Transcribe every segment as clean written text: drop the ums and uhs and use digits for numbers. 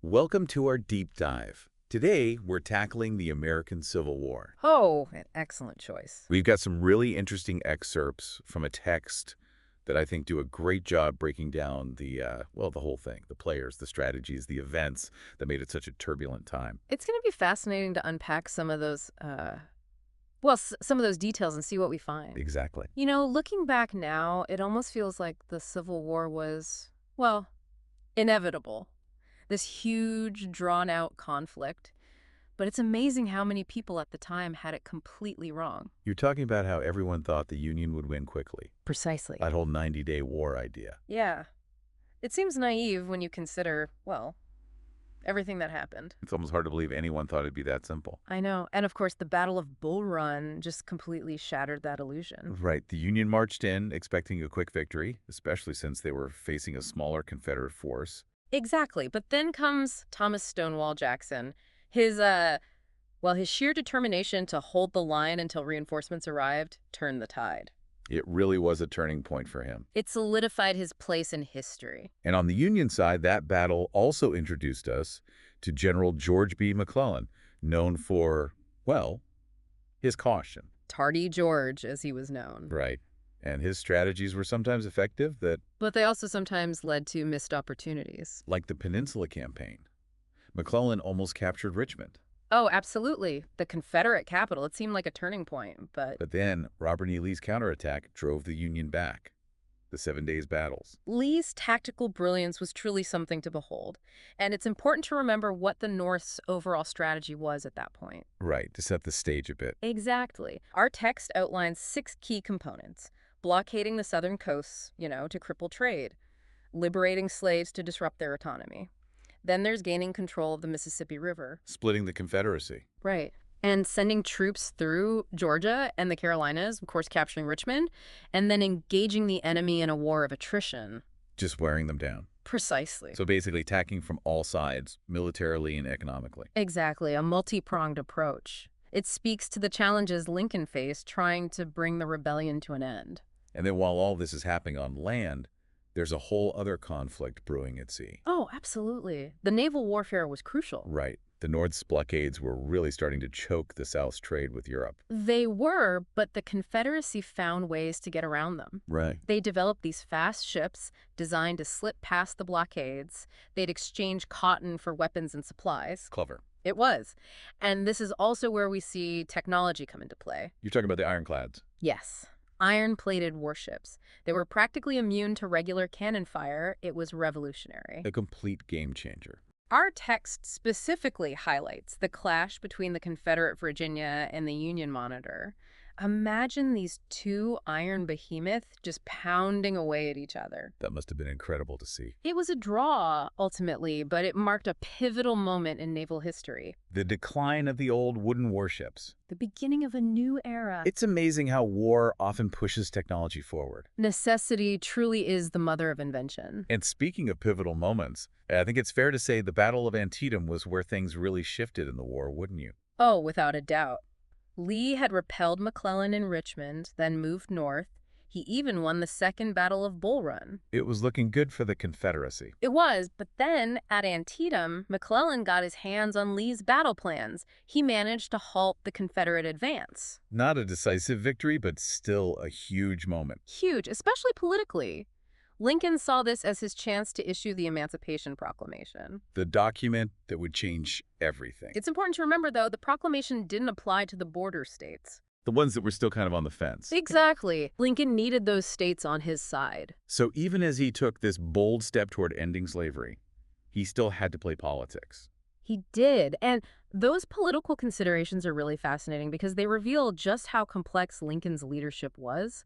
Welcome to our deep dive. Today, we're tackling the American Civil War. Oh, an excellent choice. We've got some really interesting excerpts from a text that I think do a great job breaking down the whole thing, the players, the strategies, the events that made it such a turbulent time. It's going to be fascinating to unpack some of those, some of those details and see what we find. Exactly. You know, looking back now, it almost feels like the Civil War was, inevitable. This huge, drawn-out conflict. But it's amazing how many people at the time had it completely wrong. You're talking about how everyone thought the Union would win quickly. Precisely. That whole 90-day war idea. Yeah. It seems naive when you consider, everything that happened. It's almost hard to believe anyone thought it'd be that simple. I know. And of course, the Battle of Bull Run just completely shattered that illusion. Right. The Union marched in expecting a quick victory, especially since they were facing a smaller Confederate force. Exactly. But then comes Thomas Stonewall Jackson. His sheer determination to hold the line until reinforcements arrived turned the tide. It really was a turning point for him. It solidified his place in history. And on the Union side, that battle also introduced us to General George B. McClellan, known for, his caution. Tardy George, as he was known. Right. And his strategies were sometimes effective But they also sometimes led to missed opportunities. like the Peninsula Campaign. McClellan almost captured Richmond. Oh, absolutely. The Confederate capital. It seemed like a turning point, but But then Robert E. Lee's counterattack drove the Union back. The 7 Days Battles. Lee's tactical brilliance was truly something to behold. And it's important to remember what the North's overall strategy was at that point. Right, to set the stage a bit. Exactly. Our text outlines 6 key components. Blockading the southern coasts, to cripple trade. Liberating slaves to disrupt their autonomy. Then there's gaining control of the Mississippi River. Splitting the Confederacy. Right. And sending troops through Georgia and the Carolinas, of course capturing Richmond, and then engaging the enemy in a war of attrition. Just wearing them down. Precisely. So basically attacking from all sides, militarily and economically. Exactly, a multi-pronged approach. It speaks to the challenges Lincoln faced trying to bring the rebellion to an end. And then while all this is happening on land, there's a whole other conflict brewing at sea. Oh, absolutely. The naval warfare was crucial. Right. The North's blockades were really starting to choke the South's trade with Europe. They were, but the Confederacy found ways to get around them. Right. They developed these fast ships designed to slip past the blockades. They'd exchange cotton for weapons and supplies. Clever. It was. And this is also where we see technology come into play. You're talking about the ironclads. Yes. Iron-plated warships. They were practically immune to regular cannon fire. It was revolutionary. A complete game changer. Our text specifically highlights the clash between the Confederate Virginia and the Union Monitor. Imagine these two iron behemoths just pounding away at each other. That must have been incredible to see. It was a draw, ultimately, but it marked a pivotal moment in naval history. The decline of the old wooden warships. The beginning of a new era. It's amazing how war often pushes technology forward. Necessity truly is the mother of invention. And speaking of pivotal moments, I think it's fair to say the Battle of Antietam was where things really shifted in the war, wouldn't you? Oh, without a doubt. Lee had repelled McClellan in Richmond, then moved north. He even won the Second Battle of Bull Run. It was looking good for the Confederacy. It was, but then, at Antietam, McClellan got his hands on Lee's battle plans. He managed to halt the Confederate advance. Not a decisive victory, but still a huge moment. Huge, especially politically. Lincoln saw this as his chance to issue the Emancipation Proclamation. The document that would change everything. It's important to remember, though, the proclamation didn't apply to the border states. The ones that were still kind of on the fence. Exactly. Lincoln needed those states on his side. So even as he took this bold step toward ending slavery, he still had to play politics. He did. And those political considerations are really fascinating because they reveal just how complex Lincoln's leadership was.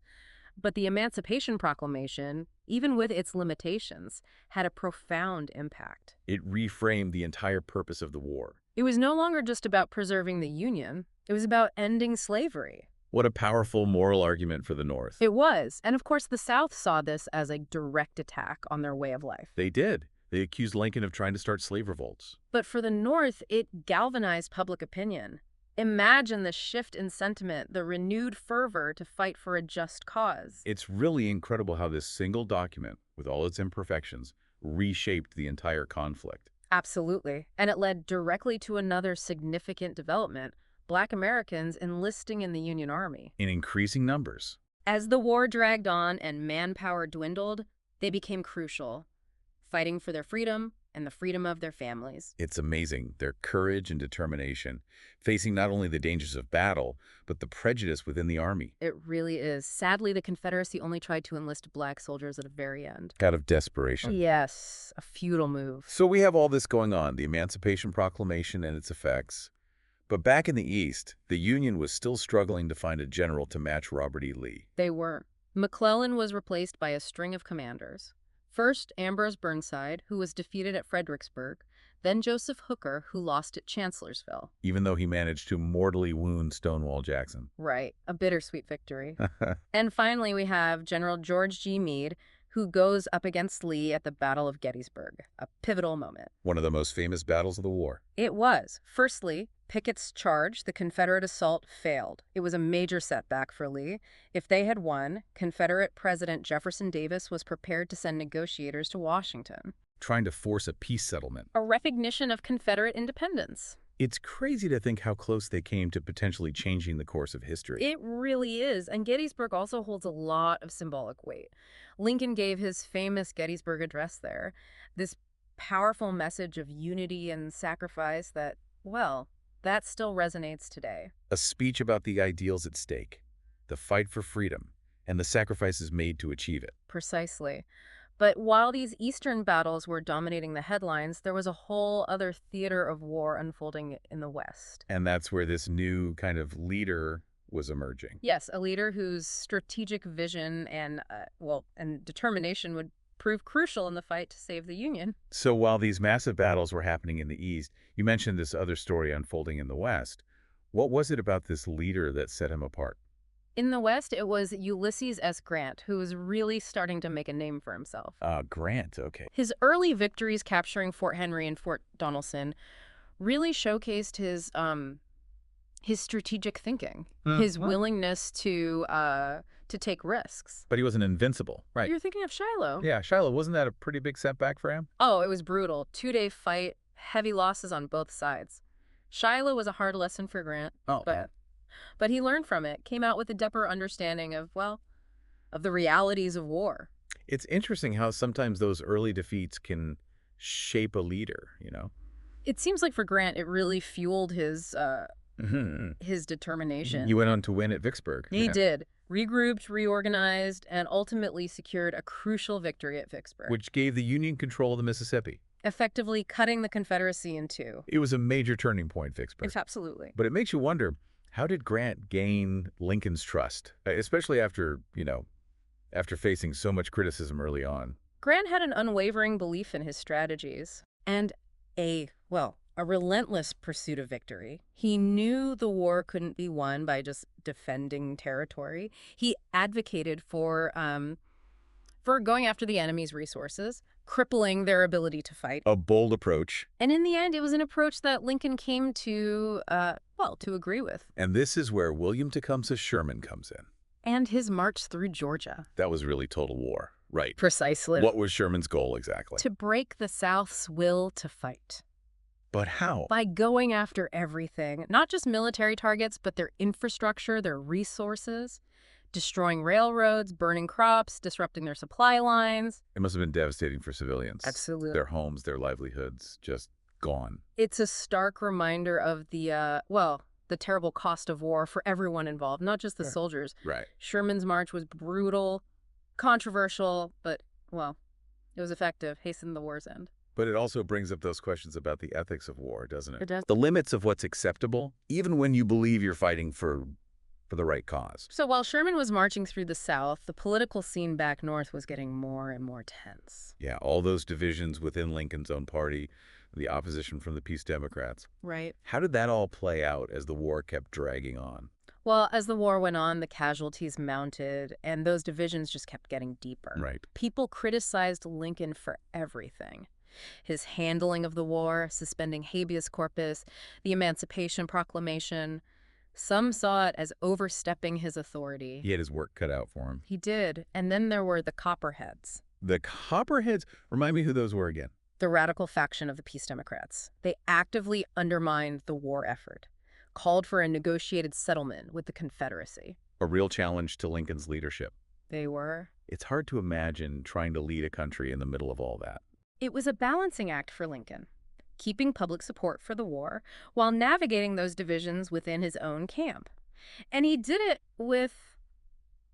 But the Emancipation Proclamation, even with its limitations, had a profound impact. It reframed the entire purpose of the war. It was no longer just about preserving the Union. It was about ending slavery. What a powerful moral argument for the North. It was. And of course, the South saw this as a direct attack on their way of life. They did. They accused Lincoln of trying to start slave revolts. But for the North, it galvanized public opinion. Imagine the shift in sentiment, the renewed fervor to fight for a just cause. It's really incredible how this single document, with all its imperfections, reshaped the entire conflict. Absolutely. And it led directly to another significant development: Black Americans enlisting in the Union Army. In increasing numbers. As the war dragged on and manpower dwindled, they became crucial, fighting for their freedom and the freedom of their families. It's amazing, their courage and determination, facing not only the dangers of battle, but the prejudice within the Army. It really is. Sadly, the Confederacy only tried to enlist black soldiers at the very end. Out of desperation. Yes, a futile move. So we have all this going on, the Emancipation Proclamation and its effects. But back in the East, the Union was still struggling to find a general to match Robert E. Lee. They were. McClellan was replaced by a string of commanders. First, Ambrose Burnside, who was defeated at Fredericksburg, then Joseph Hooker, who lost at Chancellorsville. Even though he managed to mortally wound Stonewall Jackson. Right, a bittersweet victory. And finally, we have General George G. Meade, who goes up against Lee at the Battle of Gettysburg, a pivotal moment. One of the most famous battles of the war. It was. Firstly, Pickett's charge, the Confederate assault, failed. It was a major setback for Lee. If they had won, Confederate President Jefferson Davis was prepared to send negotiators to Washington. Trying to force a peace settlement. A recognition of Confederate independence. It's crazy to think how close they came to potentially changing the course of history. It really is, and Gettysburg also holds a lot of symbolic weight. Lincoln gave his famous Gettysburg Address there, this powerful message of unity and sacrifice that, well, that still resonates today. A speech about the ideals at stake, the fight for freedom, and the sacrifices made to achieve it. Precisely. But while these Eastern battles were dominating the headlines, there was a whole other theater of war unfolding in the West. And that's where this new kind of leader was emerging. Yes, a leader whose strategic vision and determination would prove crucial in the fight to save the Union. So while these massive battles were happening in the East, you mentioned this other story unfolding in the West. What was it about this leader that set him apart? In the West, it was Ulysses S. Grant, who was really starting to make a name for himself. Grant, okay. His early victories capturing Fort Henry and Fort Donelson really showcased his strategic thinking, his willingness to take risks. But he wasn't invincible, right? You're thinking of Shiloh. Yeah, Shiloh, wasn't that a pretty big setback for him? Oh, it was brutal. 2-day fight, heavy losses on both sides. Shiloh was a hard lesson for Grant. But he learned from it, came out with a deeper understanding of the realities of war. It's interesting how sometimes those early defeats can shape a leader, you know? It seems like for Grant, it really fueled his determination. He went on to win at Vicksburg. He did. Regrouped, reorganized, and ultimately secured a crucial victory at Vicksburg, Which gave the Union control of the Mississippi. effectively cutting the Confederacy in two. It was a major turning point, Vicksburg. It's absolutely. But it makes you wonder, how did Grant gain Lincoln's trust, especially after facing so much criticism early on? Grant had an unwavering belief in his strategies and a relentless pursuit of victory. He knew the war couldn't be won by just defending territory. He advocated for going after the enemy's resources, crippling their ability to fight. A bold approach. And in the end, it was an approach that Lincoln came to agree with. And this is where William Tecumseh Sherman comes in. And his march through Georgia. That was really total war, right? Precisely. What was Sherman's goal exactly? To break the South's will to fight. But how? By going after everything, not just military targets, but their infrastructure, their resources, destroying railroads, burning crops, disrupting their supply lines. It must have been devastating for civilians. Absolutely. Their homes, their livelihoods, just gone. It's a stark reminder of the terrible cost of war for everyone involved, not just the soldiers. Right. Sherman's march was brutal, controversial, but, it was effective, hastened the war's end. But it also brings up those questions about the ethics of war, doesn't it? It does. The limits of what's acceptable, even when you believe you're fighting for the right cause. So while Sherman was marching through the South, the political scene back north was getting more and more tense. Yeah, all those divisions within Lincoln's own party, the opposition from the Peace Democrats. Right. How did that all play out as the war kept dragging on? Well, as the war went on, the casualties mounted, and those divisions just kept getting deeper. Right. People criticized Lincoln for everything. His handling of the war, suspending habeas corpus, the Emancipation Proclamation. Some saw it as overstepping his authority. He had his work cut out for him. He did. And then there were the Copperheads. The Copperheads, remind me who those were again. the radical faction of the Peace Democrats. They actively undermined the war effort, called for a negotiated settlement with the Confederacy. A real challenge to Lincoln's leadership. They were. It's hard to imagine trying to lead a country in the middle of all that. It was a balancing act for Lincoln, keeping public support for the war while navigating those divisions within his own camp. And he did it with,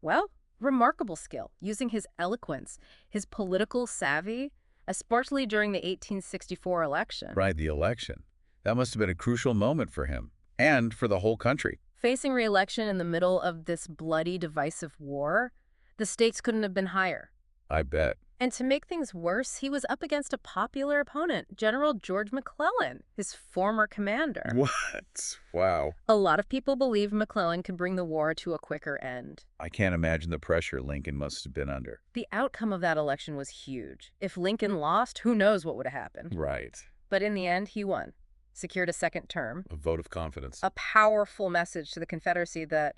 well, remarkable skill, using his eloquence, his political savvy, especially during the 1864 election. Right, the election. That must have been a crucial moment for him and for the whole country. Facing re-election in the middle of this bloody, divisive war, the stakes couldn't have been higher. I bet. And to make things worse, he was up against a popular opponent, General George McClellan, his former commander. What? Wow. A lot of people believe McClellan could bring the war to a quicker end. I can't imagine the pressure Lincoln must have been under. The outcome of that election was huge. If Lincoln lost, who knows what would have happened. Right. But in the end, he won, secured a second term. A vote of confidence. A powerful message to the Confederacy that,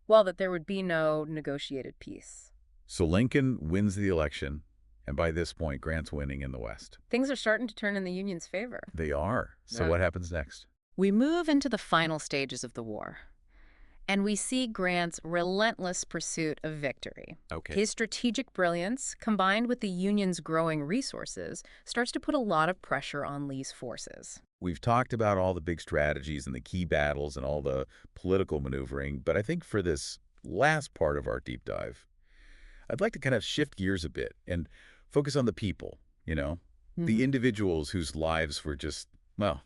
well, that there would be no negotiated peace. So Lincoln wins the election, and by this point, Grant's winning in the West. Things are starting to turn in the Union's favor. They are. So Yeah. what happens next? We move into the final stages of the war, and we see Grant's relentless pursuit of victory. Okay. His strategic brilliance, combined with the Union's growing resources, starts to put a lot of pressure on Lee's forces. We've talked about all the big strategies and the key battles and all the political maneuvering, but I think for this last part of our deep dive, I'd like to kind of shift gears a bit and focus on the people, the individuals whose lives were just, well,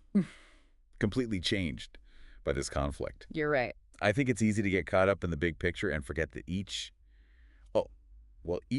completely changed by this conflict. You're right. I think it's easy to get caught up in the big picture and forget that each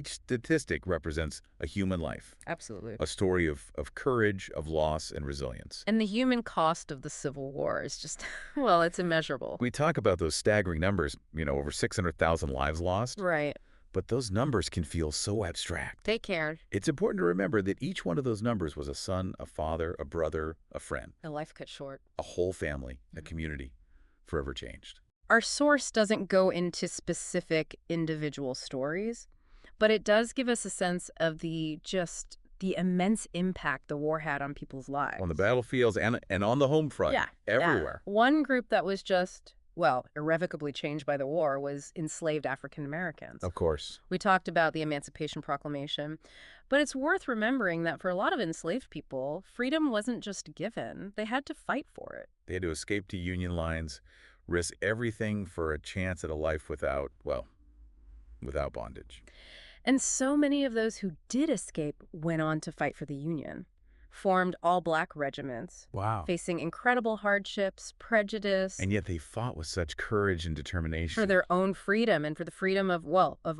statistic represents a human life, Absolutely. a story of courage, of loss, and resilience. And the human cost of the Civil War is just, well, it's immeasurable. We talk about those staggering numbers, over 600,000 lives lost, Right. but those numbers can feel so abstract. They cared. It's important to remember that each one of those numbers was a son, a father, a brother, a friend, A life cut short. a whole family, a community, forever changed. Our source doesn't go into specific individual stories, but it does give us a sense of the immense impact the war had on people's lives. On the battlefields and on the home front, everywhere. Yeah. One group that was just, well, irrevocably changed by the war was enslaved African Americans. Of course. We talked about the Emancipation Proclamation, but it's worth remembering that for a lot of enslaved people, freedom wasn't just given. They had to fight for it. They had to escape to Union lines, risk everything for a chance at a life without bondage. And so many of those who did escape went on to fight for the Union, formed all-black regiments, Wow. facing incredible hardships, prejudice, And yet they fought with such courage and determination. for their own freedom and for the freedom of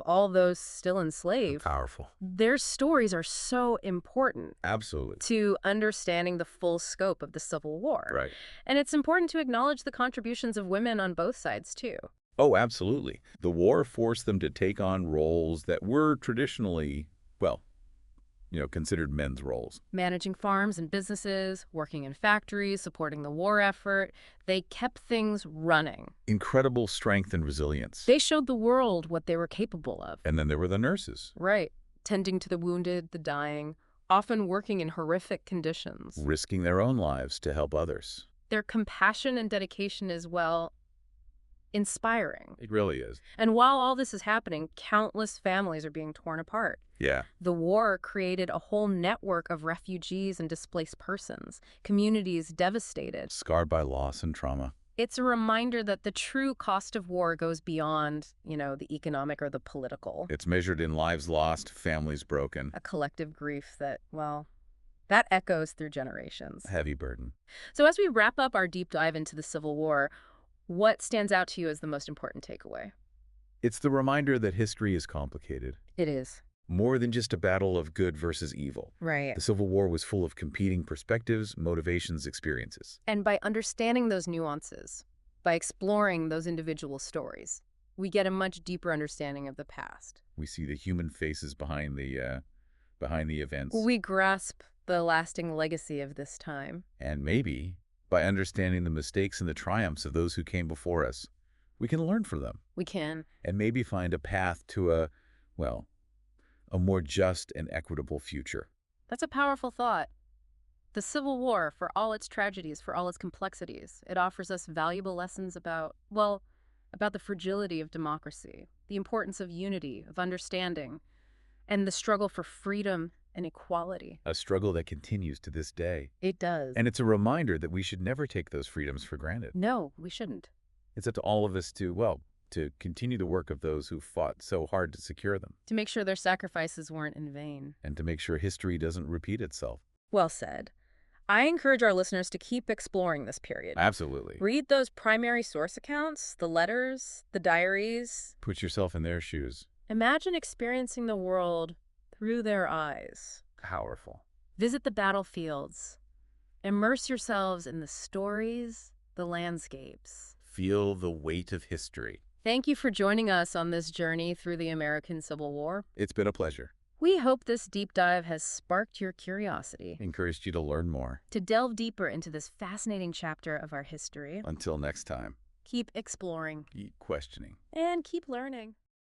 all those still enslaved. Powerful. Their stories are so important Absolutely. to understanding the full scope of the Civil War. Right. And it's important to acknowledge the contributions of women on both sides, too. Oh, absolutely. The war forced them to take on roles that were traditionally, considered men's roles. Managing farms and businesses, working in factories, supporting the war effort, they kept things running. Incredible strength and resilience. They showed the world what they were capable of. And then there were the nurses. Right. Tending to the wounded, the dying, often working in horrific conditions. Risking their own lives to help others. Their compassion and dedication is, well, inspiring. It really is. And while all this is happening, countless families are being torn apart. Yeah. The war created a whole network of refugees and displaced persons, communities devastated. Scarred by loss and trauma. It's a reminder that the true cost of war goes beyond, the economic or the political. It's measured in lives lost, families broken. A collective grief that, well, that echoes through generations. A heavy burden. So as we wrap up our deep dive into the Civil War, what stands out to you as the most important takeaway? It's the reminder that history is complicated. It is. More than just a battle of good versus evil. Right. The Civil War was full of competing perspectives, motivations, experiences. And by understanding those nuances, by exploring those individual stories, we get a much deeper understanding of the past. We see the human faces behind the events. We grasp the lasting legacy of this time. And maybe, by understanding the mistakes and the triumphs of those who came before us, we can learn from them. We can. And maybe find a path to a more just and equitable future. That's a powerful thought. The Civil War, for all its tragedies, for all its complexities, it offers us valuable lessons about, well, about the fragility of democracy, the importance of unity, of understanding, and the struggle for freedom and equality. A struggle that continues to this day. It does. And it's a reminder that we should never take those freedoms for granted. No, we shouldn't. It's up to all of us to, well, to continue the work of those who fought so hard to secure them. To make sure their sacrifices weren't in vain. And to make sure history doesn't repeat itself. Well said. I encourage our listeners to keep exploring this period. Absolutely. Read those primary source accounts, the letters, the diaries. Put yourself in their shoes. Imagine experiencing the world through their eyes. Powerful. Visit the battlefields. Immerse yourselves in the stories, the landscapes. Feel the weight of history. Thank you for joining us on this journey through the American Civil War. It's been a pleasure. We hope this deep dive has sparked your curiosity Encouraged you to learn more. to delve deeper into this fascinating chapter of our history. Until next time, Keep exploring keep questioning. and keep learning.